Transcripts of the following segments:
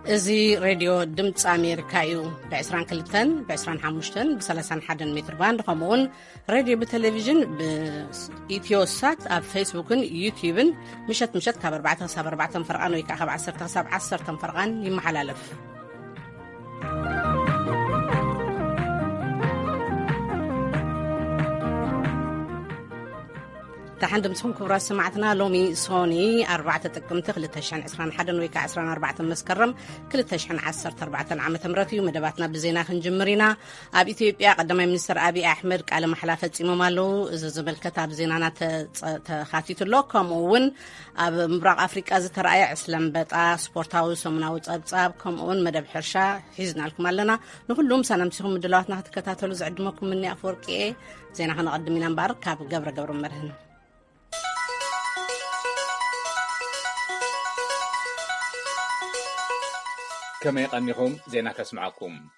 ازي راديو دمت أمريكا يو ب22 ب25 ب31 متر باند كمون راديو بالتلفزيون بإيتيو سات أب فيسبوكن يوتيوبن مشت كاب 4 فرقان ويكا خب 10 فرقان يمحلالف تحند مسكم كبرى سمعتنا لومي سوني 4 تقمت 2021 ويكا 24 مسكرم 2014 عام تمرتي ومدباتنا بزينا خنجمرينا اب اثيوبيا قدماي منستر ابي احمد قال محلا فصيمو مالو زبل كتاب زينانا تخاتيت لكم ون اب مبرق افريقيا زتراي اسلام بطا سبورتاو سمناو صبصاب كمون مدب حرشا حيزنا لكم لنا نكلهم سنمسكم مدلاتنا تكتاتلو زعدمكم مني افورقي زينا خنقدمينا مبارك كاب قبر مرهن كما يقنيهم زينا كسمعكم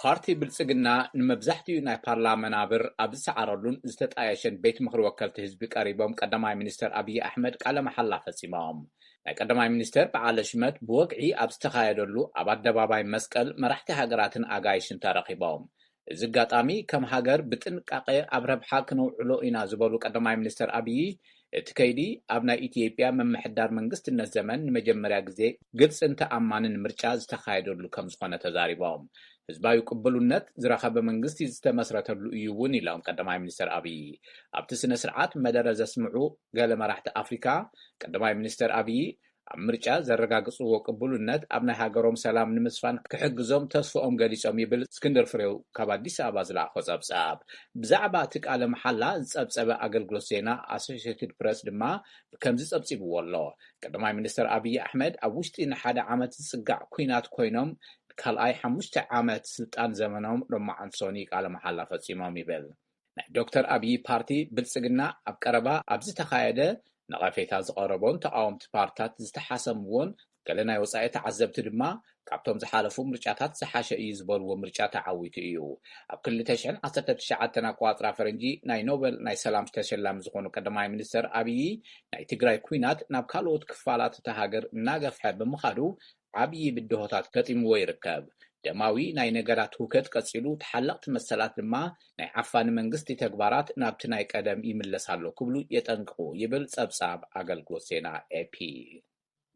بارتي بلصقنا نمبزحتي ناي بارلمانابر ابز عرلون زتطايشن بيت مخر وكلت حزب قريبهم قدماي منستر ابي احمد قال محلا فصيمهم ناي قدماي منستر بعال شمت بوقعي ابستخايدلو ابدباباي مسقل مرحتي هاجراتن اغايشن ترخيبهم زغاطامي كم هاجر بتنقاقه ابربحا كنوعلو اينا زبلو قدماي منستر ابي تكيدي ابنا ኢትዮጵያ መምሕዳር መንግስትነት ዘመን መጀመሪያ ጊዜ ግልጽን ተአማንን ምርጫ ዝተኻየደሉ ከም ዝኾነ ተዛሪቦም ህዝባዊ ቅቡልነት ዝረኸበ መንግስቲ ዝተመስረተሉ እዩ ውን ኢሎም ቀዳማይ ሚኒስትር አብይ ኣብቲ ስነ ስርዓት መደረ ዘስምዑ ገለ መራሕቲ አፍሪካ ቀዳማይ ሚኒስትር አብይ ኣብ ምርጫ ዘረጋግጽዎ ቅቡልነት ኣብ ናይ ሃገሮም ሰላም ንምስፋን ክሕግዞም ተስፋኦም ገሊጾም ይብል እስክንድር ፍሬው ካብ አዲስ አበባ ዝለኣኾ ጸብጻብ ብዛዕባ እቲ ቃለ መሓላ ዝጸብጸበ ኣገልግሎት ዜና ኣሶሺየትድ ፕረስ ድማ ከምዚ ጸብጺብዎ ኣሎ ቀዳማይ ሚኒስትር አብይ አሕመድ ኣብ ውሽጢ ንሓደ ዓመት ዝጽጋዕ ኩናት ኮይኖም ካልኣይ 5 ዓመት ስልጣን ዘመኖም ሎማዓንሶኒ ቃለ መሓላ ፈጺሞም ይብል ናይ ዶክተር አብይ ፓርቲ ብልጽግና ኣብ ቀረባ ኣብዚ ተኻየደ نقفيت زقربون تقاومت بارتات زتحاسمون كلنا وصاية تعذبت دما كابتوم زحالفو مرجعات زحاشا يزبالو مرجعات عويت ايو اب كل تشعن عصرت تشعاتنا قواطرا فرنجي ناي نوبل ناي سلام تشلام زخونو قدماي منستر ابي ناي تقراي كوينات ناب كالوت كفالات تهاجر ناقفح بمخادو عبي بالدهوتات كتيم ويركب دماوي ناي نگرات هوكت قصيلو تحلقت مسلات لما ناي عفان منغستي تكبارات نابت ناي قدم يملسالو كبلو يتنقو يبل صبصاب አገልግሎት ዜና ኤፒ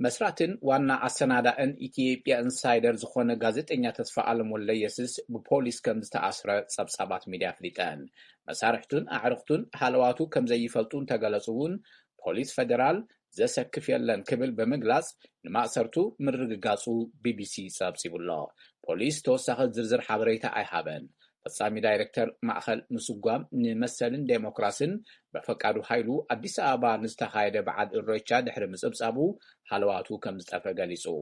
መስራትን ዋና አሰናዳእን ኢትዮጵያ ኢንሳይደር ዝኾነ ጋዜጠኛ ተስፋ አለም ወለየስስ በፖሊስ ከም ዝተኣስረ ጸብጻባት ሚድያ ፍሊጠን መሳርሕቱን አዕርክቱን ሃለዋቱ ከም ዘይፈልጡን ተገለጹውን ፖሊስ ፌደራል ዘሰክፍ የለን ክብል በመግላጽ ንማእሰርቱ ምርግጋጹ ቢቢሲ ጸብጺብሎ ፖሊስ ተወሳኺ ዝርዝር ሓበሬታ ኣይሃበን ፈጻሚ ዳይሬክተር ማእኸል ንስጓም ንመሰልን ዴሞክራሲን በፈቃዱ ኃይሉ አዲስ አበባ ንዝተኻየደ በዓል እሮቻ ድሕሪ ምጽብጻቡ ሃለዋቱ ከም ዝጠፈ ገሊጹ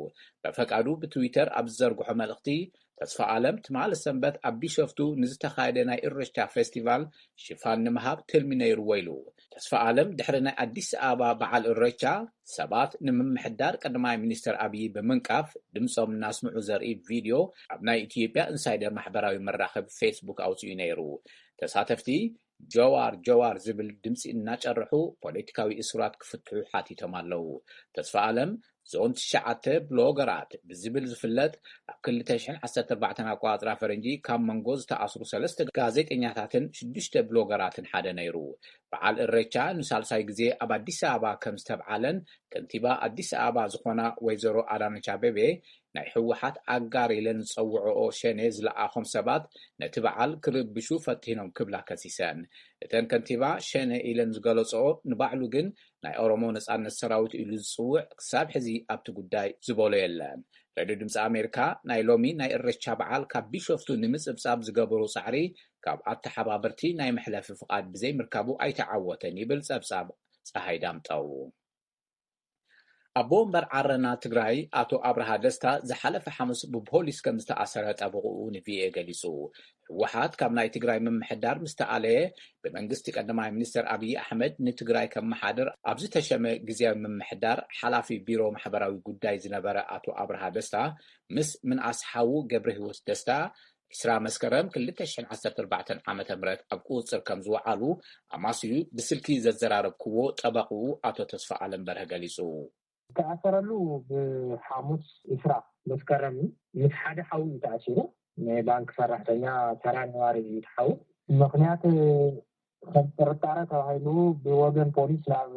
በፈቃዱ በትዊተር ኣብ ዘርግሖ መልእኽቲ ተስፋ ዓለም ትማል ሰንበት ኣብ ቢሾፍቱ ንዝተኻየደ ናይ እሮቻ ፌስቲቫል ሽፋን ንምሃብ ትልሚ ነይሩ ወይሉ ተስፋ ዓለም ድሕሪ ናይ አዲስ አበባ በዓል እሮቻ ሰባት ንምምሕዳር ቀዳማይ ሚኒስትር አብይ በመንቃፍ ድምጾም እናስምዑ ዘርኢ ቪድዮ ኣብ ናይ ኢትዮጵያ ኢንሳይደር ማሕበራዊ መራኸቢ ፌስቡክ ኣውፅኡ ነይሩ ተሳተፍቲ ጀዋር ዝብል ድምጺ እናጨርሑ ፖለቲካዊ እስራት ክፍትሑ ሓቲቶም ኣለው ተስፋ ዓለም ዞን 9 ብሎገራት ብዝብል ዝፍለጥ ኣብ 2014 ኣቋጥራ ፈረንጂ ካብ መንጎ ዝተኣስሩ 3 ጋዜጠኛታትን 6 ብሎገራትን ሓደ ነይሩ በዓል እሬቻ ንሳልሳይ ግዜ ኣብ አዲስ አበባ ከም ዝተብዓለን ከንቲባ አዲስ አበባ ዝኾና ወይዘሮ አዳነች አቤቤ ናይ ሕወሓት ኣጋር ኢለን ዝጸውዕኦ ሸኔ ዝለኣኾም ሰባት ነቲ በዓል ክርብሹ ፈቲኖም ክብላ ከሲሰን እተን ከንቲባ ሸኔ ኢለን ዝገለጽኦ ንባዕሉ ግን ናይ ኦሮሞ ነጻነት ሰራዊት ኢሉ ዝጽውዕ ክሳብ ሕዚ ኣብቲ ጉዳይ ዝበሎ የለን ሬድዮ ድምፂ አሜሪካ ናይ ሎሚ ናይ እሬቻ በዓል ካብ ቢሾፍቱ ንምጽብጻብ ዝገበሩ ጻዕሪ ካብ ኣተሓባበርቲ ናይ መሕለፊ ፍቃድ ብዘይ ምርካቡ ኣይተዓወተን ይብል ጸብጻብ ፀሐይ ዳምጠው አቦ እምበር ዓረና ትግራይ አቶ አብርሃ ደስታ ዝሓለፈ ሐሙስ ብፖሊስ ከም ዝተኣሰረ ጠበቁ ንቪኤ ገሊጹ ህወሓት ካብ ናይ ትግራይ ምምሕዳር ምስተኣለየ ብመንግስቲ ቀዳማይ ሚኒስትር አብይ አሕመድ ንትግራይ ከም መሓደር ኣብዚ ተሸመ ጊዜያዊ ምምሕዳር ሓላፊ ቢሮ ማሕበራዊ ጉዳይ ዝነበረ አቶ አብርሃ ደስታ ምስ ምንኣስሓው ገብረ ህይወት ደስታ ስራ መስከረም 2014 ዓመተ ምህረት ኣብ ቁጽር ከም ዝወዓሉ ኣማስዩ ብስልኪ ዘዘራረብክዎ ጠበቁ አቶ ተስፋ ዓለም በርሀ ገሊጹ ተኣሰረሉ ብሐሙስ ኢስራ مسكرم متحد حول تأثيره بانك فرحتنا ترى نواري يتحول مقنعات ترتارة هايلو بوجن بوليس لا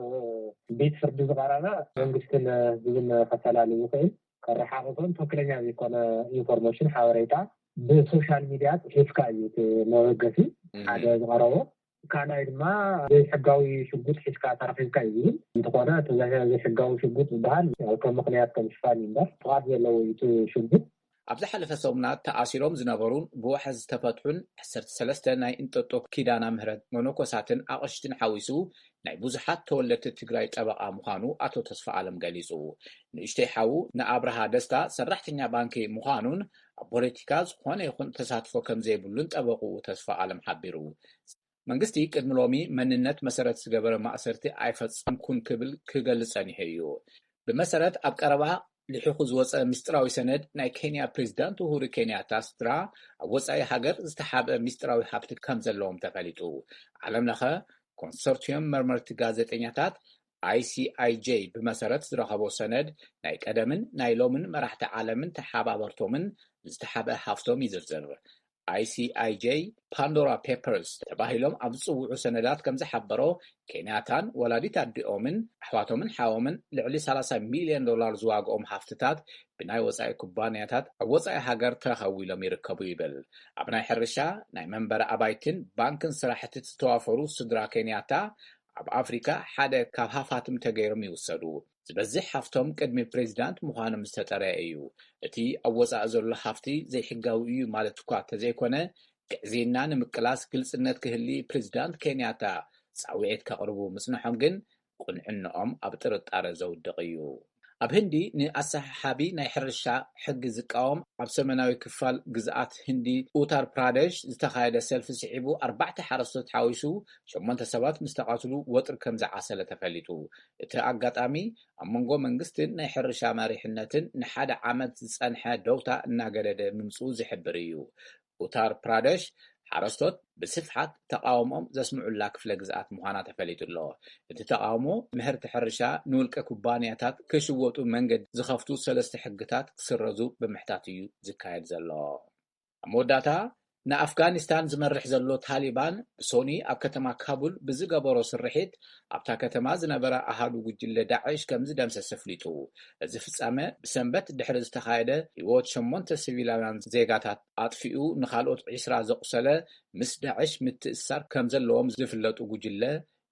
بيت فرد زغارنا منقسل بين فتلالي يقول كرحاقون تكلنا بيكون إنفورميشن حواليتا بسوشيال ميديا حسكايت موجسي هذا زغارو كان إدما بحقاوي شقود حسكا طرف حسكايين انتقادات زي حقاوي شقود بهال كمقنعات كمشفانين ده فقاد لو يشقود ኣብዚ ሓለፈ ሰሙናት ተኣሲሮም ዝነበሩን ብዋሕዚ ዝተፈትሑን 13 ናይ እንጦጦ ኪዳና ምህረት ሞኖኮሳትን ኣቕሽትን ሓዊሱ ናይ ብዙሓት ተወለድቲ ትግራይ ጠበቓ ምዃኑ ኣቶ ተስፋ ዓለም ገሊጹ ንእሽተይ ሓዉ ንኣብርሃ ደስታ ሰራሕተኛ ባንኪ ምዃኑን ኣብ ፖለቲካ ዝኾነ ይኹን ተሳትፎ ከም ዘይብሉን ጠበቑ ተስፋ ዓለም ሓቢሩ መንግስቲ ቅድሚ ሎሚ መንነት መሰረት ዝገበረ ማእሰርቲ ኣይፈጸምኩን ክብል ክገልጽ ጸኒሑ እዩ ብመሰረት ኣብ ቀረባ ልሕኹ ዝወፀ ምስጢራዊ ሰነድ ናይ ኬንያ ፕሬዚዳንት ኡሁሩ ኬንያታ ስድራ ኣብ ወፃኢ ሃገር ዝተሓብአ ምስጢራዊ ሃብቲ ከም ዘለዎም ተፈሊጡ ዓለም ለኸ ኮንሶርቲየም መርመርቲ ጋዜጠኛታት ICIJ ብመሰረት ዝረኸቦ ሰነድ ናይ ቀደምን ናይ ሎምን መራሕቲ ዓለምን ተሓባበርቶምን ዝተሓብአ ሃፍቶም ይዝርዝር ICIJ Pandora Papers ተባሂሎም ኣብ ዝፅውዑ ሰነዳት ከም ዝሓበሮ ኬንያታን ወላዲት ኣዲኦምን ኣሕዋቶምን ሓዎምን ልዕሊ $30 ሚልዮን ዝዋግኦም ሃፍትታት ብናይ ወፃኢ ኩባንያታት ኣብ ወፃኢ ሃገር ተኸዊሎም ይርከቡ ይብል ኣብ ናይ ሕርሻ ናይ መንበረ ኣባይትን ባንክን ስራሕቲ ዝተዋፈሩ ስድራ ኬንያታ ኣብ ኣፍሪካ ሓደ ካብ ሃፋትም ተገይሮም ይውሰዱ ዝበዝሕ ሃፍቶም ቅድሚ ፕሬዚዳንት ምዃኖም ዝተጠረየ እዩ እቲ ኣብ ወፃኢ ዘሎ ሃፍቲ ዘይሕጋዊ እዩ ማለት እኳ ተዘይኮነ ግዕዜና ንምቅላስ ግልጽነት ክህሊ ፕሬዚዳንት ኬንያታ ጻውዒት ከቕርቡ ምጽንሖም ግን ቁንዕንኦም ኣብ ጥርጣረ ዘውድቕ እዩ ኣብ ህንዲ ንኣሰሓቢ ናይ ሕርሻ ሕጊ ዝቃወም ኣብ ሰሜናዊ ክፋል ግዝኣት ህንዲ ኡታር ፕራዴሽ ዝተኻየደ ሰልፊ ስዒቡ 4 ሓረስቶት ሓዊሱ 8 ሰባት ምስ ተቃትሉ ወጥሪ ከም ዝዓሰለ ተፈሊጡ እቲ ኣጋጣሚ ኣብ መንጎ መንግስትን ናይ ሕርሻ መሪሕነትን ንሓደ ዓመት ዝጸንሐ ደውታ እናገደደ ምምጽኡ ዝሕብር እዩ ኡታር ፕራዴሽ ሓረስቶት ብስፍሓት ተቃውሞም ዘስምዑላ ክፍለ ግዝኣት ምዃና ተፈሊጡ ኣሎ እቲ ተቃውሞ ምህርቲ ሕርሻ ንውልቀ ኩባንያታት ክሽወጡ መንገዲ ዝኸፍቱ 3 ሕግታት ክስረዙ ብምሕታት እዩ ዝካየድ ዘሎ ኣብ መወዳእታ ንኣፍጋኒስታን ዝመርሕ ዘሎ ታሊባን ብሶኒ ኣብ ከተማ ካቡል ብዝገበሮ ስርሒት ኣብታ ከተማ ዝነበረ ኣሃዱ ጉጅለ ዳዕሽ ከም ዝደምሰሰ ኣፍሊጡ እዚ ፍጻመ ብሰንበት ድሕሪ ዝተኻየደ ህይወት 8 ሲቪላውያን ዜጋታት ኣጥፊኡ ንኻልኦት 20 ዘቁሰለ ምስ ዳዕሽ ምትእስሳር ከም ዘለዎም ዝፍለጡ ጉጅለ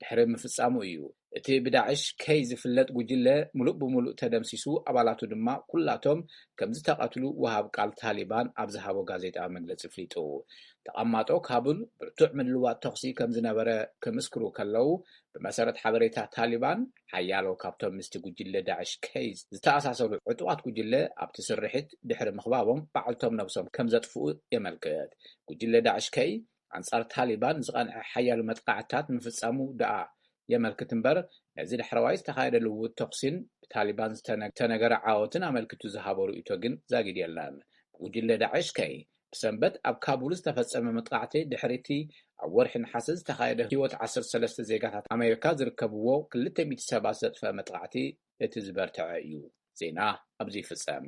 ድሕሪ ምፍጻሙ እዩ እቲ ብዳዕሽ ከይ ዝፍለጥ ጉጅለ ሙሉእ ብሙሉእ ተደምሲሱ ኣባላቱ ድማ ኩላቶም ከም ዝተቐትሉ ወሃብ ቃል ታሊባን ኣብ ዝሃቦ ጋዜጣዊ መግለጺ ኣፍሊጡ ተቐማጦ ካቡል ብርቱዕ ምልውዋጥ ተኽሲ ከም ዝነበረ ከምስክሩ ከለው ብመሰረት ሓበሬታ ታሊባን ሓያሎ ካብቶም ምስቲ ጉጅለ ዳዕሽ ከይ ዝተኣሳሰሩ ዕጡቓት ጉጅለ ኣብቲ ስርሒት ድሕሪ ምኽባቦም ባዕልቶም ነብሶም ከም ዘጥፍኡ የመልክት ጉጅለ ዳዕሽ ከይ ኣንጻር ታሊባን ዝቐንዐ ሓያሉ መጥቃዕትታት ምፍጻሙ ደኣ የመልክት እምበር ነዚ ድሕረዋይ ዝተኻየደ ልውውጥ ተኽሲን ብታሊባን ዝተነገረ ዓወትን ኣመልክቱ ዝሃበ ርእይቶ ግን ዛጊድ የለን ጉጅለ ዳዕሽ ከይ ብሰንበት ኣብ ካቡል ዝተፈጸመ መጥቃዕቲ ድሕሪቲ ኣብ ወርሒ ነሓስ ዝተኻየደ ህይወት 13 ዜጋታት ኣሜሪካ ዝርከብዎ 200 ሰባት ዘጥፍአ መጥቃዕቲ እቲ ዝበርትዐ እዩ ዜና ኣብዚ ይፍጸም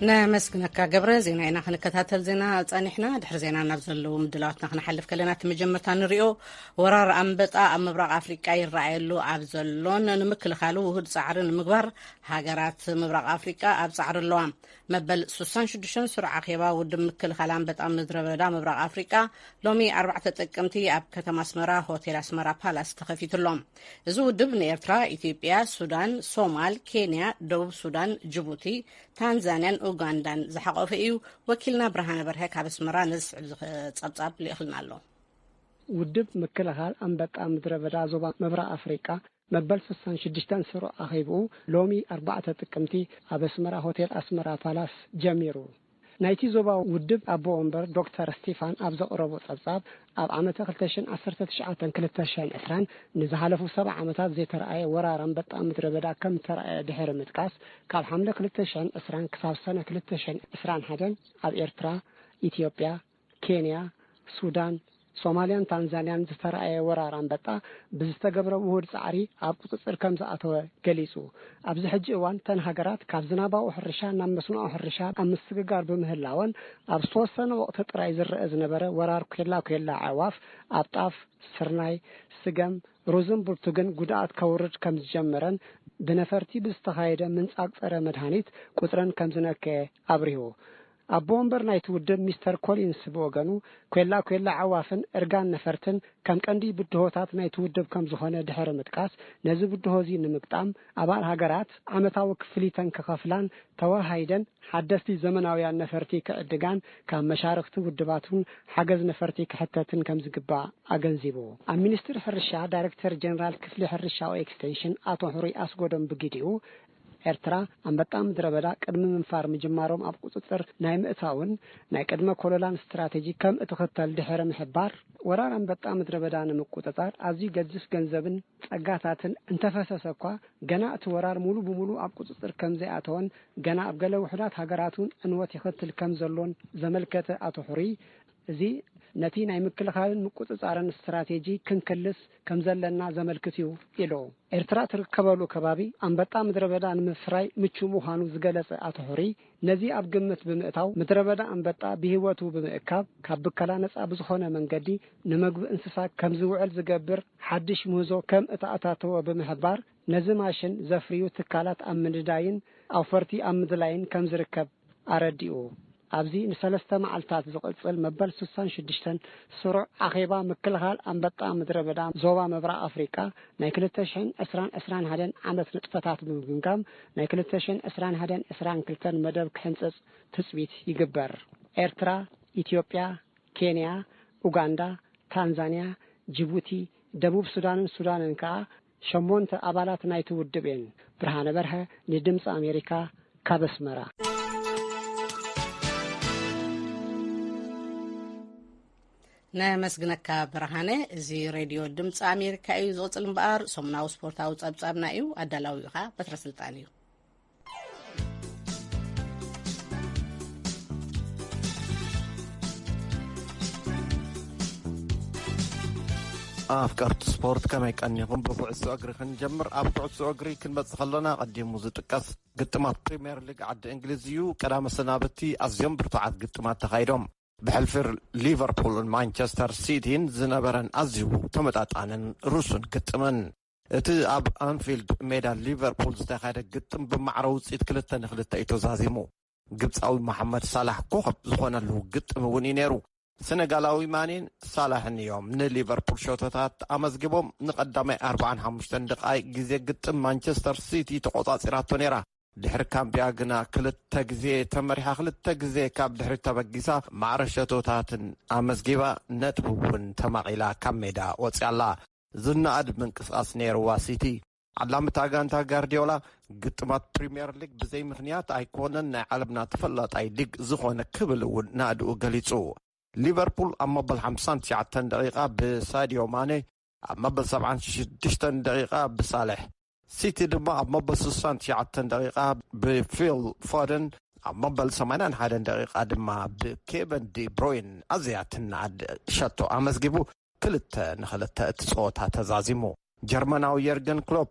نمسكنك قبر زينا إنا خنكتاتل زينا صانحنا دحر زينا نبزلو مدلاتنا خنحلف كلنا تمجمرتا نريو ورار أنبطا مبرق أفريقيا يرعيلو أبزلون نمكل خالو وهد صعرن مقبر هاجرات مبرق أفريقيا أبصعر اللوام مبل سوسان شدشن سرعة خيبا ودم مكل خالان بطا مدربدا مبرق أفريقيا لومي 4 تقمتي أب كتم أسمرا هوتيل أسمرا بالاس تخفيت اللوم زو دبن إرترا إثيوبيا سودان صومال كينيا دوب سودان جيبوتي تنزانيا أوغندان زحقوف إيو وكيلنا برهان برهك أسمرا نزع تصبصاب ليخلنا له ودب مكل خال أنبطا مدربدا زوبا مبرق أفريقيا مبل سوسان شدشتان سرو أخيبو لومي 4 تقمتي أب أسمرا هوتيل أسمرا بالاس جميرو نايتي زوبا ودب أبو أمبر دكتور ستيفان أبزا أوروبو تصاب أب عامة 2019 نزحلفو 7 عامتات زي ترأي ورارن بطا مدربدا كم ترأي دحير متقاس كاب حملة 2020 كساب سنة 2021 أب إرترا إثيوبيا كينيا سودان ሶማሊያን ታንዛኒያን ዝተራእየ ወራር አንበጣ ብዝተገብረ ውህድ ጻዕሪ ኣብ ቁጽጽር ከም ዝኣተወ ገሊጹ ኣብዚ ሕጂ እዋን ተን ሃገራት ካብ ዝናባዊ ሕርሻ ናብ መስኖ ሕርሻ ኣብ ምስግጋር በምህላውን ኣብ ተወሰነ ወቅቲ ጥራይ ዝረአ ዝነበረ ወራር ኬላ ዓዋፍ ኣብ ጣፍ ስርናይ ስገም ሩዝን ቡርቱግን ጉዳት ከውርድ ከም ዝጀመረን ብነፈርቲ ብዝተኻየደ ምንጻቅ ጸረ መድኃኒት ቁጥረን ከም ዝነከየ አብሪሁ ኣብ ቦምበር ናይቲ ውድብ ሚስተር ኮሊንስ ብወገኑ ኬላ ዓዋፍን እርጋን ነፈርትን ከም ቀንዲ ብድሆታት ናይቲ ውድብ ከም ዝኾነ ድሕረ ምጥቃስ ነዚ ብድሆዚ ንምቅጣም ኣባል ሃገራት ዓመታዊ ክፍሊተን ከኸፍላን ተዋሃይደን ሓደስቲ ዘመናውያን ነፈርቲ ክዕድጋን ካብ መሻርክቲ ውድባቱን ሓገዝ ነፈርቲ ክሕተትን ከም ዝግባእ ኣገንዚቡ ኣብ ሚኒስትሪ ሕርሻ ዳይሬክተር ጀነራል ክፍሊ ሕርሻዊ ኤክስቴንሽን አቶ ሁሪ አስጎዶም ብጊዲኡ ኤርትራ አንበጣ ምድረ በዳ ቅድሚ ምንፋር ምጅማሮም ኣብ ቁጽጽር ናይ ምእታውን ናይ ቅድመ ኮሎላን ስትራቴጂ ከም እትኸተል ድሕረ ምሕባር ወራር አንበጣ ምድረ በዳ ንምቁጽጻር ኣዝዩ ገዝፍ ገንዘብን ጸጋታትን እንተፈሰሰኳ ገና እቲ ወራር ሙሉ ብሙሉ ኣብ ቁጽጽር ከም ዘይኣተወን ገና ኣብ ገለ ውሕዳት ሃገራቱን እንወት ይኸትል ከም ዘሎን ዘመልከተ አቶ ሁሪ እዚ ነቲ ናይ ምክልኻልን ምቁጽጻርን ስትራቴጂ ክንክልስ ከም ዘለና ዘመልክትዩ ኢሎ ኤርትራ ትርከበሉ ከባቢ አንበጣ ምድረ በዳ ንምፍራይ ምቹ ምዃኑ ዝገለጸ አቶ ሁሪ ነዚ ኣብ ግምት ብምእታው ምድረ በዳ አንበጣ ብህይወቱ ብምእካብ ካብ ብከላ ነጻ ብዝኾነ መንገዲ ንምግቢ እንስሳ ከም ዝውዕል ዝገብር ሓድሽ ምህዞ ከም እታኣታተወ ብምሕባር ነዚ ማሽን ዘፍርዩ ትካላት ኣብ ምንዳይን ኣውፈርቲ ኣብ ምድላይን ከም ዝርከብ ኣረዲኡ ኣብዚ ንሰለስተ መዓልታት ዝቕጽል መበል 66 ስሩዕ ኣኼባ ምክልኻል አንበጣ ምድረ በዳ ዞባ ምብራቕ ኣፍሪቃ ናይ 2021 ዓመት ንጥፈታት ብምግምጋም ናይ 2021-22 መደብ ክሕንጽጽ ትጽቢት ይግበር ኤርትራ ኢትዮጵያ ኬንያ ኡጋንዳ ታንዛኒያ ጅቡቲ ደቡብ ሱዳንን ከዓ 8 ኣባላት ናይቲ ውድብ እየን ብርሃነ በርሀ ንድምፂ ኣሜሪካ ካብ ኣስመራ ነመስግነካ ብርሃነ እዚ ሬድዮ ድምፂ ኣሜሪካ እዩ ዝቕጽል እምበኣር ሰሙናዊ ስፖርታዊ ጸብጻብና እዩ ኣዳላዊኻ በትረ ስልጣን እዩ أفكارت سبورت كما يكنيهم ببعث أجري خنجمر أبعث أجري كلمة خلنا قديم مزتقص قطمات بريمير ليج عد إنجليزيو كلام السنابتي أزيم برتعد قطمات تغيرهم بحلفر ليفربول مانشستر سيتين زنبرن أزيو تمتعطانن روسن قطمن እቲ ኣብ ኣንፊልድ ሜዳ ሊቨርፑል ዝተኻየደ ግጥም ብማዕረው ውፅኢት 2-2 ተዛዚሙ ግብፃዊ መሐመድ ሳላህ ኮኸብ ዝኾነሉ ግጥም እውን እዩ ነይሩ ሰነጋላዊ ማኔን ሳላህን እዮም ንሊቨርፑል ሾቶታት ኣመዝጊቦም ንቀዳማይ 45 ደቂቃ ግዜ ግጥም ማንቸስተር ሲቲ ተቆጻጽራቶ ነይራ ድሕሪ ካምቢያ ግና 2 ግዜ ተመሪሓ 2 ግዜ ካብ ድሕሪ ተበጊሳ ማዕረ ሾቶታትን ኣመዝጊባ ነጥብ እውን ተማቒላ ካብ ሜዳ ወፅያላ ዝናኣድ ምንቅስቃስ ነይሩዋ ሲቲ ዓላምታ ጋንታ ጋርዲዮላ ግጥማት ፕሪምየር ሊግ ብዘይ ምክንያት ኣይኮነን ናይ ዓለምና ተፈላጣይ ሊግ ዝኾነ ክብል እውን ናድኡ ገሊጹ ليفربول أما بال59 دقيقة بساديو ماني أما بال76 دقيقة بصالح سيتي دما أما بال69 دقيقة بفيل فودن أما بال81 دقيقة دما بكيفن دي بروين أزياتنا شاتو أمزجيبو كلتا نخلتا تصوتها تزازيمو جرماناو يرجن كلوب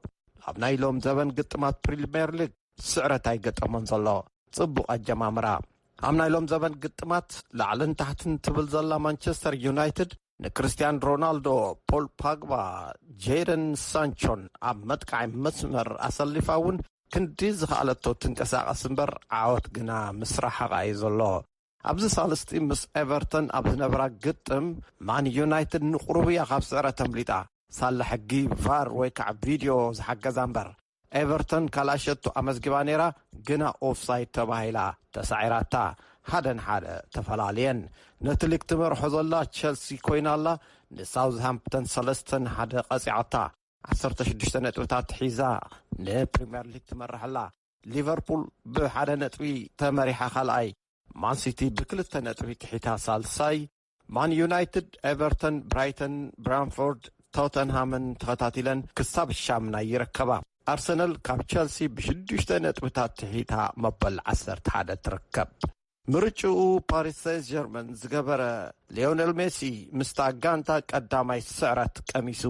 أبناي لهم زبن قطمات بريمير ليج سعرتاي قطمان زلو صبو الجمامرا أمنا لهم زبن قطمات لعلن تحتن تبل زلا مانشستر يونايتد نكريستيان رونالدو بول باغبا جيدن سانشون أمتقع مسمر أسلفاون كنديز خالتو تنكساق سنبر عاوت قنا مسرحة غايزولو أبز سالستي مس إيفرتون أبز نبرا قطم مان يونايتد نقروبيا خاب سعرة تمليتا صالح حقي فار ويكع فيديو زحق زنبر إيفرتون كالاشتو أمزقبانيرا قنا أوف سايد تباهيلا تسعيراتا هادن حادة تفلالين نتلك تمرحو ظلا تشلسي كوين الله نساوزهامبتون سلستن حادة قاسعتا 16 نتوتات حيزا نبريمير ليج تمرح الله ليفربول بحادة نتوي تمريحة خلعي مان سيتي بكلتا نتوي كحيتا سالساي مان يونايتد إيفرتون برايتون برانفورد توتنهامن تغتاتيلن كساب الشامنا يركبا أرسنال كاب تشيلسي بشدشت نتوتات حيتا مبل 11 تركب ምርጭኡ ፓሪስ ሰን ጀርመን ዝገበረ ሊዮኔል ሜሲ ምስታ ጋንታ ቀዳማይ ስዕረት ቀሚሱ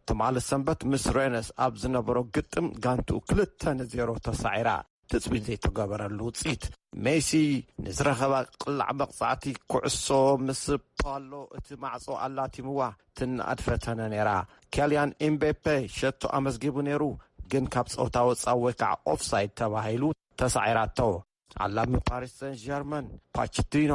ትማል ሰንበት ምስ ሬነስ ኣብ ዝነበሮ ግጥም ጋንቱ 2-0 ተሳዒራ ትጽቢት ዘይተገበረሉ ውጽኢት ሜሲ ንዝረኸባ ቅላዕ መቕጻዕቲ ኩዕሶ ምስ ፓሎ እቲ ማዕጾ ኣላቲምዋ ትንኣድፈተነ ነይራ ኬልያን ኤምቤፔ ሸቶ ኣመስጊቡ ነይሩ ግን ካብ ጸወታ ወጻኢ ወይ ከዓ ኦፍሳይድ ተባሂሉ ተሳዒራቶ ዓላሚ ፓሪስ ሰን ጀርመን ፖቼቲኖ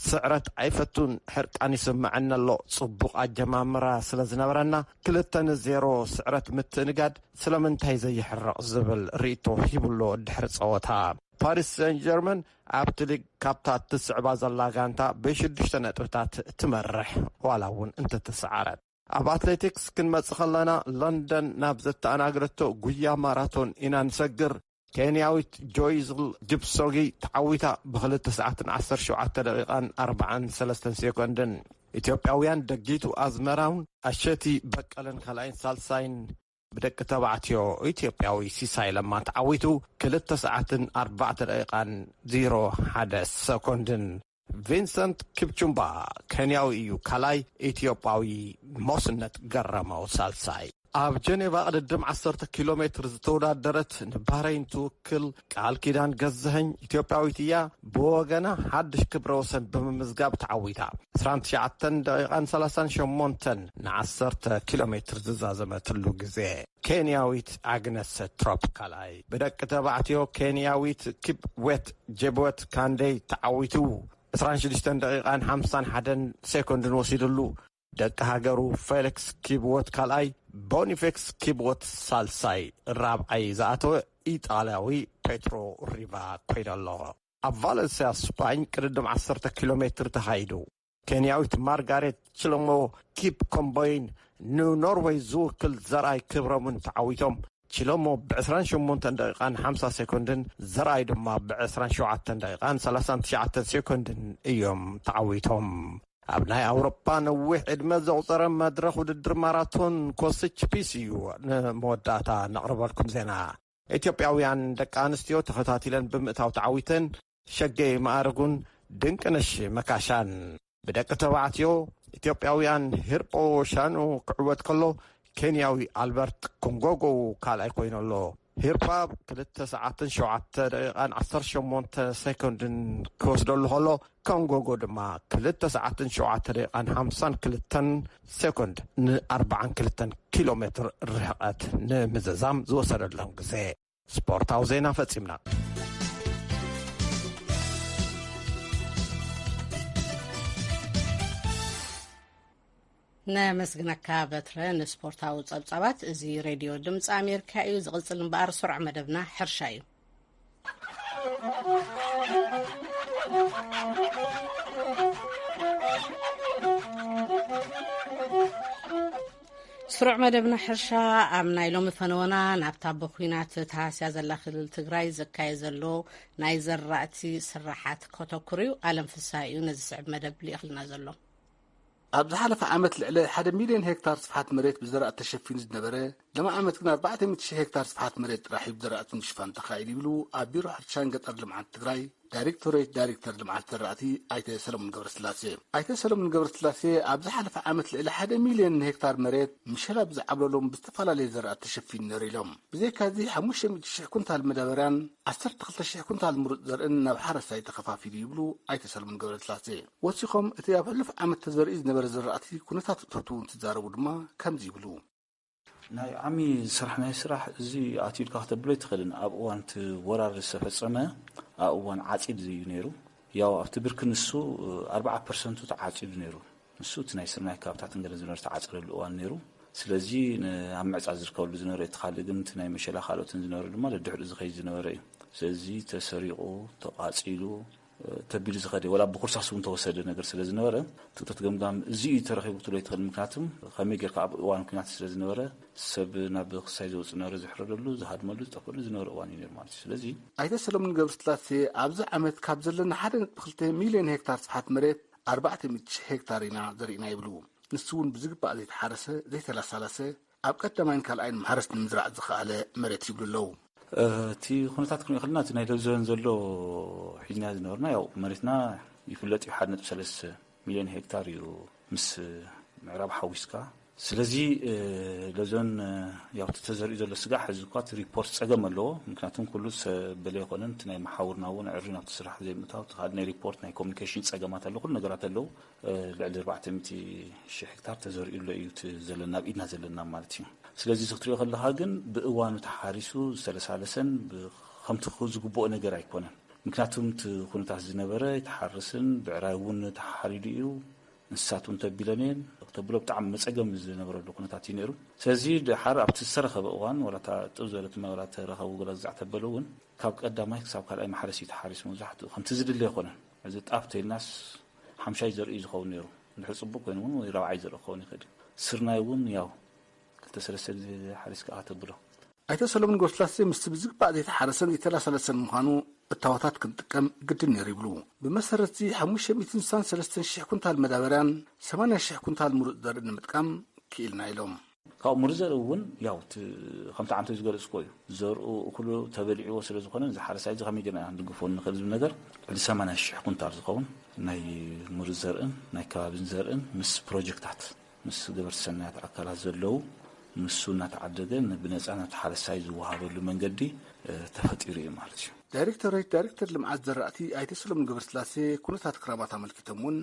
ስዕረት ኣይፈቱን ሕርቃን ይስምዐና ኣሎ ጽቡቕ ኣጀማምራ ስለ ዝነበረና 2-0 ስዕረት ምትንጋድ ስለምንታይ ዘይሕረቕ ዝብል ርእቶ ሂብሎ ድሕሪ ጸወታ ፓሪስ ሰን ጀርመን ኣብቲ ሊግ ካብታ ትስዕባ ዘላ ጋንታ ብ6 ነጥብታት ትመርሕ ዋላ እውን እንተተሰዓረት ኣብ ኣትሌቲክስ ክንመጽእ ከለና ለንደን ናብ ዘተኣናግረቶ ጉያ ማራቶን ኢና ንሰግር ኬንያዊት ጆይዝል ጅፕሶጊ ተዓዊታ ብ2:17:43 ኢትዮጵያውያን ደጊቱ ኣዝመራውን ኣሸቲ በቀለን ካልኣይን ሳልሳይን ብደቂ ተባዕትዮ ኢትዮጵያዊ ሲሳይ ለማ ተዓዊቱ 2:04:01 ቪንሰንት ኪፕቹምባ ኬንያዊ እዩ ካልኣይ ኢትዮጵያዊ ሞስነት ገረመው ሳልሳይ ኣብ ጀኔቫ ቅድድም 10 ኪሎ ሜትር ዝተወዳደረት ንባህረይን ትውክል ቃል ኪዳን ገዝኸኝ ኢትዮጵያዊት እያ ብወገና ሓድሽ ክብረ ወሰን ብምምዝጋብ ተዓዊታ 29:38 ን10 ኪሎ ሜትር ዝዛዘመትሉ ግዜ ኬንያዊት ኣግነስ ትሮፕ ካልኣይ ብደቂ ተባዕትዮ ኬንያዊት ኪፕዌት ጀብወት ካንዴይ ተዓዊቱ 26:51 ወሲድሉ ደቂ ሃገሩ ፌሊክስ ኪብወት ካልኣይ ቦኒፌክስ ኪብወት ሳልሳይ ራብዓይ ዝኣተወ ኢጣልያዊ ፔትሮ ሪቫ ኮይዱ ኣሎ ኣብ ቫለንሲያ ስፓኝ ቅድድም 10 ኪሎ ሜትር ተኻይዱ ኬንያዊት ማርጋሬት ችሎሞ ኪፕ ኮምቦይን ንኖርዌይ ዝውክል ዘርኣይ ክብሮምን ተዓዊቶም ችሎሞ ብ28:50 ዘርኣይ ድማ ብ27:39 እዮም ተዓዊቶም ኣብ ናይ ኣውሮፓ ነዊሕ ዕድመ ዘቑፀረ መድረኽ ውድድር ማራቶን ኮስች ፒስ እዩ ንመወዳእታ ነቕርበልኩም ዜና ኢትዮጵያውያን ደቂ ኣንስትዮ ተኸታቲለን ብምእታው ተዓዊተን ሸገይ ማዕርጉን ድንቅነሽ መካሻን ብደቂ ተባዕትዮ ኢትዮጵያውያን ሂርጶ ሻኑ ክዕወት ከሎ ኬንያዊ ኣልበርት ኮንጎጎ ካልኣይ ኮይኑ ኣሎ ሂርጳ 2:07:18 ክወስደሉ ከሎ ኮንጎጎ ድማ 2:07:52 ን42 ኪሎ ሜትር ርሕቐት ንምዝዛም ዝወሰደሎም ግዜ ስፖርታዊ ዜና ፈጺምና ነመስግነካ በትረ ንስፖርታዊ ጸብጻባት እዚ ሬድዮ ድምፂ ኣሜሪካ እዩ ዝቕጽል እምበኣር ስርዕ መደብና ሕርሻ እዩ ስሩዕ መደብና ሕርሻ ኣብ ናይ ሎሚ ፈነወና ናብታ በኩናት ተሃስያ ዘላ ክልል ትግራይ ዘካየ ዘሎ ናይ ዘራእቲ ስራሓት ከተኩር እዩ ኣለም ፍሳይ እዩ ነዚ ስዕብ መደብ ሊእኽልና ዘሎ ኣብ ዝሓለፈ ዓመት ልዕሊ 1 ሚልዮን ሄክታር ስፍሓት መሬት ብዘራእቲ ተሸፊኑ ዝነበረ ለማ ዓመት ግን 400,000 ሄክታር ስፍሓት መሬት ጥራሕ ብዘራእቲ ምሽፋን ተኻኢሉ ይብሉ ኣብ ቢሮ ሕርሻን ገጠር ልምዓት ትግራይ ዳይሬክተር ልምዓት ዘራእቲ ኣይተ ሰለሞን ገብረስላሴ ኣይተ ሰለሞን ገብረስላሴ ኣብ ዝሓለፈ ዓመት ልዕሊ 1 ሚልዮን ሄክታር መሬት ምሸላ ብዝዓብለሎም ብዝተፈላለየ ዘራእቲ ተሸፊኑ ነይሩ ኢሎም ብዘይካዚ 500,000 ኩንታል መዳበርያን 12,000 ኩንታል ምሩፅ ዘርእን ናብ ሓረሳይ ተኸፋፊሉ ይብሉ ኣይተ ሰለሞን ገብረስላሴ ወሲኾም እቲ ኣብ ሕሉፍ ዓመት ተዘርኢ ዝነበረ ዘራእቲ ኩነታት እቶቱ እንትዛረቡ ድማ ከምዚ ይብሉ ናይ ዓሚ ስራሕናይ ስራሕ እዚ ኣትዩልካ ክትብሎ ይትኽእልን ኣብ እዋን ወራር ዝተፈፀመ ኣብ እዋን ዓፂድ እዩ ነይሩ ያው ኣብቲ ብርክ ንሱ 40% ተዓፂዱ ነይሩ ንሱ እቲ ናይ ስርናይ ካብታት እንገለ ዝነበረ ተዓፅለሉ እዋን ነይሩ ስለዚ ኣብ ምዕፃድ ዝርከበሉ ዝነበረ ትኻልእ ግን እቲ ናይ መሸላ ካልኦትን ዝነበረ ድማ ለድሕሪ ዝኸይድ ዝነበረ እዩ ስለዚ ተሰሪቑ ተቃፂሉ ተቢሉ ዝኸደ ወላ ብኩርሳስ እውን ተወሰደ ነገር ስለ ዝነበረ ትክተት ገምጋም እዚ ተረኺቡ ትሎ ይትኽእል ምክንያቱም ከመይ ጌርካ ኣብ እዋን ኩናት ስለ ዝነበረ ሰብ ናብ ክሳይ ዘውፅእ ነበረ ዝሕረደሉ ዝሃድመሉ ዝጠፈሉ ዝነበረ እዋን እዩ ነይሩ ማለት ስለዚ ኣይተ ሰለሞን ገብረስላሴ ኣብዚ ዓመት ካብ ዘለና 1.2 ሚልዮን ሄክታር ስፍሓት መሬት 400,000 ሄክታር ኢና ዘሪእና ይብሉ ንሱ እውን ብዝግባእ ዘይተሓረሰ ዘይተላሳለሰ ኣብ ቀዳማይን ካልኣይን ማሕረስ ንምዝራዕ ዝኸኣለ መሬት ይብሉ ኣለዉ تي خناتات كن يخلنا تناي لزون زلو حينا زنورنا ياو مريتنا يفلط 1.3 مليون هكتار يو مس معراب حويسكا سلازي لزون ياو تتزري زلو سغا حزقات ريبورت صقملو مكناتهم كلس بلا يكونن تناي محاورنا ون عرينا تسرح زي متاو تخادنا ريبورت ناي كوميونيكيشن صقمات له كل نغرات له لعل 400 هكتار تزري له يوت زلنا بيدنا زلنا مالتي سلازي زختري خلها ግን بእዋኑ ተሐሪሱ ሰለሳለሰን በخمتخ ዝግቦ ነገር አይኮነን ምክንያቱም ተኹንታት ዝነበረ ተሐርስን ብዕራውን ተሐሪዲዩ እንስሳቱን ተቢለኔን ተብሎ በጣም መጸገም ዝነበረሉ ኩነታት ይነሩ ስለዚ ድሓር ኣብቲ ሰረኸበ እዋን ወላታ ጥብዘለት ማውራት ተረኸቡ ገለዛዕ ተበለውን ካብ ቀዳማይ ክሳብ ካልኣይ ማሕረስ ተሐሪስ መዛሕቱ ከምቲ ዝድለ ይኮነን እዚ ጣፍተይናስ 50 ዘርኢ ዝኸውን ነሩ ንሕጽቡ ኮይኑ ወይ ረባዓይ ዘርኢ ኸውን ይኸዲ ስርናይውን ያው ተሰለሰለ حارس كاتبሎ አይተ ሰለሞን ጎስላሴ ምስተብዝግ ባዕድ የተሐረሰን የተላሰለሰን መሆኑ እታወታት ክንጥቀም ግድን ነሪብሉ በመሰረቲ 533 ኩንታል መዳበሪያን 80 ኩንታል ሙሩጽ ዘርን ምጥቃም ክኢልና ኢሎም ካብ ሙሩጽ ዘርውን ያው 50 ዓመት ዝገለጽ ኮይኑ ዘርኡ ኩሉ ተበሊዑ ስለዝኾነ ዝሐረሳይ ዝኸመይገና ንግፎን ንኽእል ነገር 80 ኩንታል ዝኸውን ናይ ሙሩጽ ዘርን ናይ ከባቢን ዘርን ምስ ፕሮጀክታት ምስ ገበርት ሰናያት አካላት ዘለው مسونا تعددن بنصانات حرساي زوهابلو መንገዲ ተፈጢሩ ማለት እዩ ዳይሬክተር ልምዓት ዘራእቲ አይተ ሰለሞን ገብረስላሴ ኩነታት ክራማት አመልክተሙን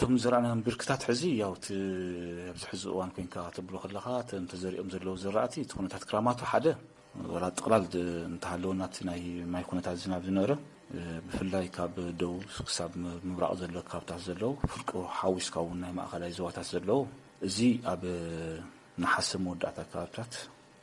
ቶም ዘራና ብርክታት ሕዚ ያው ኣብዚ ሕዚ እዋን ኮይንካ ተብሎ ከለኻ ተዘሪኦም ዘለው ዘራእቲ ኩነታት ክራማቱ ሓደ ወላ ጥቅላል እንተሃለውናት ናይ ማይ ኩነታት ዝናብ ዝነበረ ብፍላይ ካብ ደው ክሳብ ምብራቅ ዘሎ ካብታት ዘለው ፍርቆ ሓዊስካውን ናይ ማእኸላይ ዘዋታት ዘለው እዚ ኣብ نحسم ودعت كارتات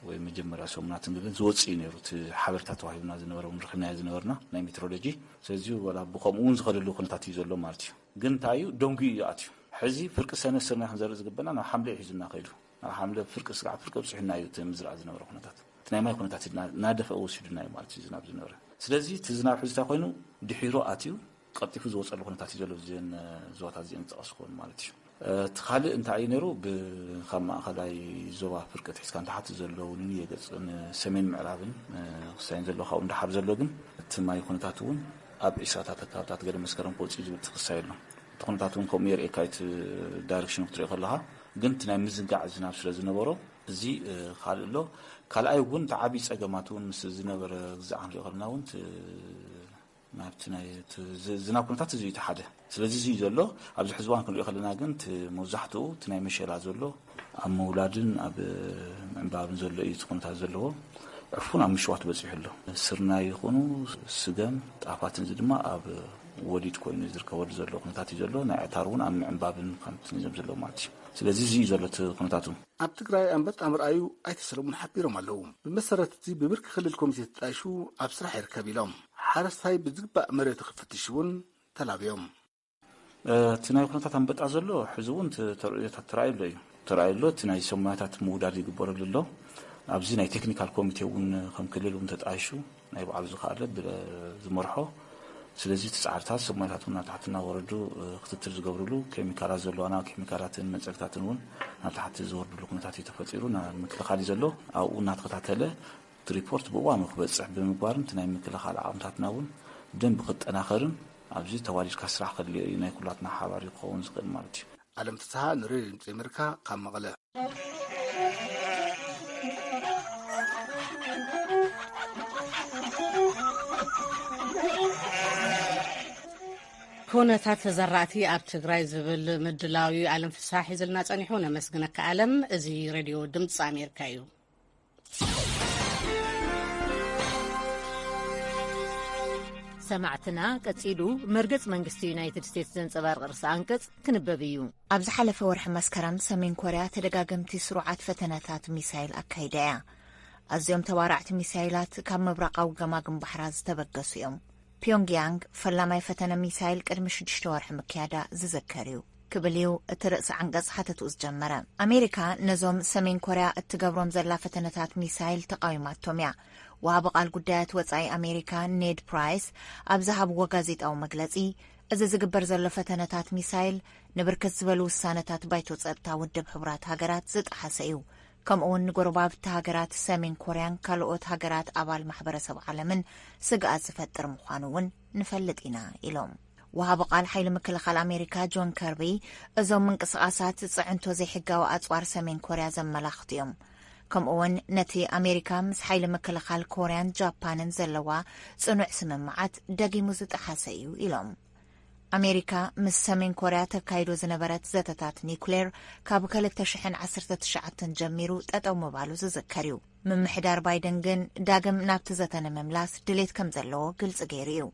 ومجمرة سومنات نقدر زوجي نيروت حبرتات واحدنا زنورة ونرخنا زنورنا ناي مترولوجي سيزيو ولا بقوم زغل له كنتاتي زلوا مارتي جنتايو دونجي ياتيو حزي فرق سنة سنة حنزر زقبنا أنا حملة حزنا خيرو أنا حملة فرق سرعة فرق بسحنا يوت مزرعة زنورة كنتات تناي ما يكون تاتي نادف أو سيدنا مارتي زناب زنورة سلازي تزناب حزتا خوينو دحيرو آتيو قد تفوز وصل له كنتاتي زلوا زين زوات زين تأسخون مارتي تخالي انت عينيرو بخما خلاي زوا فرقه حسكان تحت زلو ني يغصن سمين معرابن حسين زلو خاو اندحاب زلو ግን تما يكونتاتون اب اساتات تاعات غير مسكرم بولسي زبط تخسايلو تكونتاتون كومير ايكايت دايركشن تري خلاها ግን تناي مزنقع زناب ስለዝነበሮ እዚ خالሎ ካልኣይ እውን ተዓቢ ጸገማቱን ምስ ዝነበረ ግዛዕን ሪኸልናውን مابتناي زنا كنتات زي تحده سلازي زي زلو ابز حزوان كن يخلنا كنت موزحتو تناي مشيلا زلو ام اولادن اب منباب زلو يتكونتا زلو عفون ام شوات بصيحلو سرنا يخونو سغم طافاتن زدما اب وديت كوين يزركود زلو كنتات زلو نعتارون ام منبابن كنت نزم زلو ماتي سلازي زي زلت كنتاتو اب تግራይ አንበጥ አምርአዩ አይተ ሰለሞን ሓቢሮም አለው በመሰረት እዚ በብርክ ክልል ኮሚቴ ተጣይሹ ኣብ ስራሕ ይርከብ ኢሎም حرساي بزغبا مريت خفتشون تلابيوم تناي كنتات አንበጣ ዘሎ ሕዝውን ተራይሎ ትናይ ሰማታት ሙዳድ ይግበረልሎ ኣብዚ ናይ ቴክኒካል ኮሚቴውን ከም ክልሉን ተጣይሹ ናይ በዓል ዝኻለ ዝመርሖ ስለዚ ተጻርታት ሰማታቱና ታሕትና ወረዱ ክትትል ዝገብርሉ ኬሚካላት ዘለዋና ኬሚካላትን መጸግታትን ውን ናታሕቲ ዝወርድሉ ኩነታት ተፈጢሩና ምክልኻል ዘሎ ኣብኡ እናተኸታተለ ريبورت بوانو خبصح بمبارن تناي مكلخال عامتاتناون دنب خطناخرن ابزي تواليش كسرح خلي ناي كلاتنا حواري يقون زقل مالتي علم تسها نريد امريكا قام مغله كونتات زرعتي اب تግራይ ዝብል ምድላዊ ዓለም ፍሳሕ ይዝልና ጸኒሑ ነመስግነካ ዓለም እዚ ሬድዮ ድምጽ አሜሪካ እዩ سمعتنا قصيدو مرغص منግስቲ ዩናይትድ ስቴትስ ዘንጸባርቕ ርዕሰ አንቀጽ ክንበብ እዩ ኣብ ዝሓለፈ ወርሒ መስከረም ሰሜን ኮርያ ተደጋገምቲ ስሩዓት ፈተነታት ሚሳይል ኣካይዳያ ኣዝዮም ተዋራዕቲ ሚሳይላት ካብ ምብራቃዊ ገማግም ባሕራ ዝተበገሱ እዮም ፒዮንግያንግ ፈላማይ ፈተነ ሚሳይል ቅድሚ 6 ወርሒ ምክያዳ ዝዘከር እዩ ክብልዩ እቲ ርእሲ አንቀጽ ሓተቱ ዝጀመረ ኣሜሪካ ነዞም ሰሜን ኮርያ እትገብሮም ዘላ ፈተነታት ሚሳይል ተቃዊማቶም እያ وهاب قال قدات وصاي أمريكا نيد برايس أبزهاب وغازيطاو مغلصي እዚ ዝግበር ዘሎ ፈተነታት ሚሳይል ንብርክት ዝበሉ ውሳነታት ባይቶ ጸጥታ ውድብ ሕብራት ሃገራት ዝጣሓሰ እዩ ከምኡውን ንጎረባብቲ ሃገራት ሰሜን ኮርያን ካልኦት ሃገራት ኣባል ማሕበረሰብ ዓለምን ስግኣት ዝፈጥር ምዃኑ እውን ንፈልጥ ኢና ኢሎም ወሃቢ ቃል ሓይሊ ምክልኻል ኣሜሪካ ጆን ከርቢ እዞም ምንቅስቓሳት ጽዕንቶ ዘይሕጋዊ ኣጽዋር ሰሜን ኮርያ ዘመላኽቱ እዮም ከምኡውን ነቲ ኣሜሪካ ምስ ሓይሊ ምክልኻል ኮርያን ጃፓንን ዘለዋ ጽኑዕ ስምምዓት ደጊሙ ዝጠሓሰ እዩ ኢሎም ኣሜሪካ ምስ ሰሜን ኮርያ ተካይዶ ዝነበረት ዘተታት ኒኩሌር ካብ 2019 ጀሚሩ ጠጠው ምባሉ ዝዝከር እዩ ምምሕዳር ባይደን ግን ዳግም ናብቲ ዘተ ንምምላስ ድሌት ከም ዘለዎ ግልጽ ገይሩ እዩ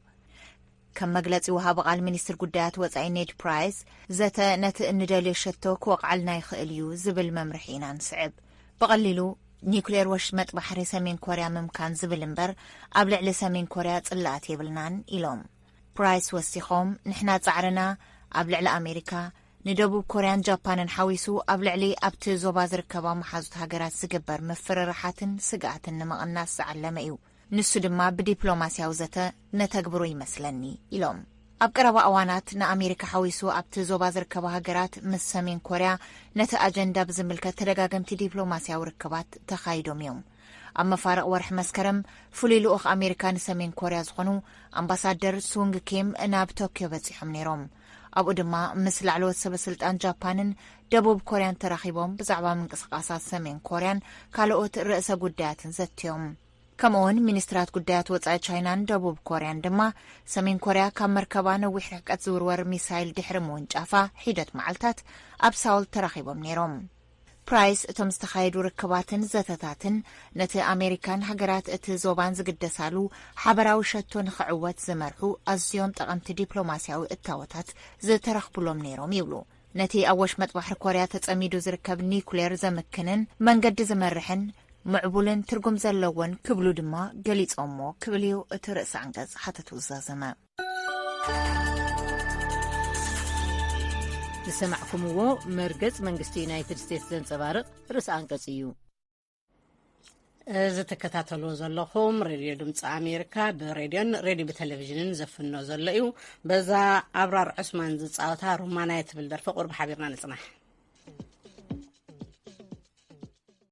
ከም መግለጺ ወሃቢ ቃል ሚኒስትር ጉዳያት ወጻኢ ኔድ ፕራይስ ዘተ ነቲ እንደልዮ ሸቶ ክወቕዓልና ይኽእል እዩ ዝብል መምርሒ ኢና ንስዕብ ብቐሊሉ ኒኩሌር ወሽመጥ ባሕሪ ሰሜን ኮርያ ምምካን ዝብል እምበር ኣብ ልዕሊ ሰሜን ኮርያ ጽላኣት የብልናን ኢሎም ፕራይስ ወሲኾም ንሕና ጻዕርና ኣብ ልዕሊ ኣሜሪካ ንደቡብ ኮርያን ጃፓንን ሓዊሱ ኣብ ልዕሊ ኣብቲ ዞባ ዝርከባ መሓዙት ሃገራት ዝግበር ምፍርርሓትን ስግኣትን ንምቕናስ ዝዓለመ እዩ ንሱ ድማ ብዲፕሎማስያዊ ዘተ ነተግብሮ ይመስለኒ ኢሎም ኣብ ቀረባ እዋናት ንኣሜሪካ ሓዊሱ ኣብቲ ዞባ ዝርከባ ሃገራት ምስ ሰሜን ኮርያ ነቲ ኣጀንዳ ብዝምልከት ተደጋገምቲ ዲፕሎማስያዊ ርክባት ተኻይዶም እዮም ኣብ መፋርቕ ወርሒ መስከረም ፍሉይ ልኡኽ ኣሜሪካ ንሰሜን ኮርያ ዝኾኑ ኣምባሳደር ሱንግ ኪም ናብ ቶኪዮ በፂሖም ነይሮም ኣብኡ ድማ ምስ ላዕለዎት ሰበስልጣን ጃፓንን ደቡብ ኮርያን ተራኺቦም ብዛዕባ ምንቅስቓሳት ሰሜን ኮርያን ካልኦት ርእሰ ጉዳያትን ዘትዮም ከምኡውን ሚኒስትራት ጉዳያት ወጻኢ ቻይናን ደቡብ ኮርያን ድማ ሰሜን ኮርያ ካብ መርከባ ነዊሕ ርሕቀት ዝውርወር ሚሳይል ድሕሪ ምውንጫፋ ሒደት መዓልታት ኣብ ሳውል ተራኺቦም ነይሮም ፕራይስ እቶም ዝተኻየዱ ርክባትን ዘተታትን ነቲ ኣሜሪካን ሃገራት እቲ ዞባን ዝግደሳሉ ሓበራዊ ሸቶ ንኽዕወት ዝመርሑ ኣዝዮም ጠቐምቲ ዲፕሎማስያዊ እታወታት ዝተረኽብሎም ነይሮም ይብሉ ነቲ ኣብ ወሽመጥ ባሕሪ ኮርያ ተጸሚዱ ዝርከብ ኒኩሌር ዘምክንን መንገዲ ዝመርሕን ምዕቡልን ትርጉም ዘለዎን ክብሉ ድማ ገሊጾሞ ክብል እዩ እቲ ርእሲ አንቀጽ ሓተቱ ዘዘመ ዝሰማዕኩምዎ መርገጽ መንግስቲ ዩናይትድ ስቴትስ ዘንጸባርቕ ርእሲ አንቀጽ እዩ ዝተከታተልዎ ዘለኹም ሬድዮ ድምፂ ኣሜሪካ ብሬድዮን ሬድዮ ብቴሌቪዥንን ዘፍኖ ዘሎ እዩ በዛ ኣብራር ዑስማን ዝፃወታ ሩማናይ ትብል ደርፊ ቁርቢ ሓቢርና ንጽናሕ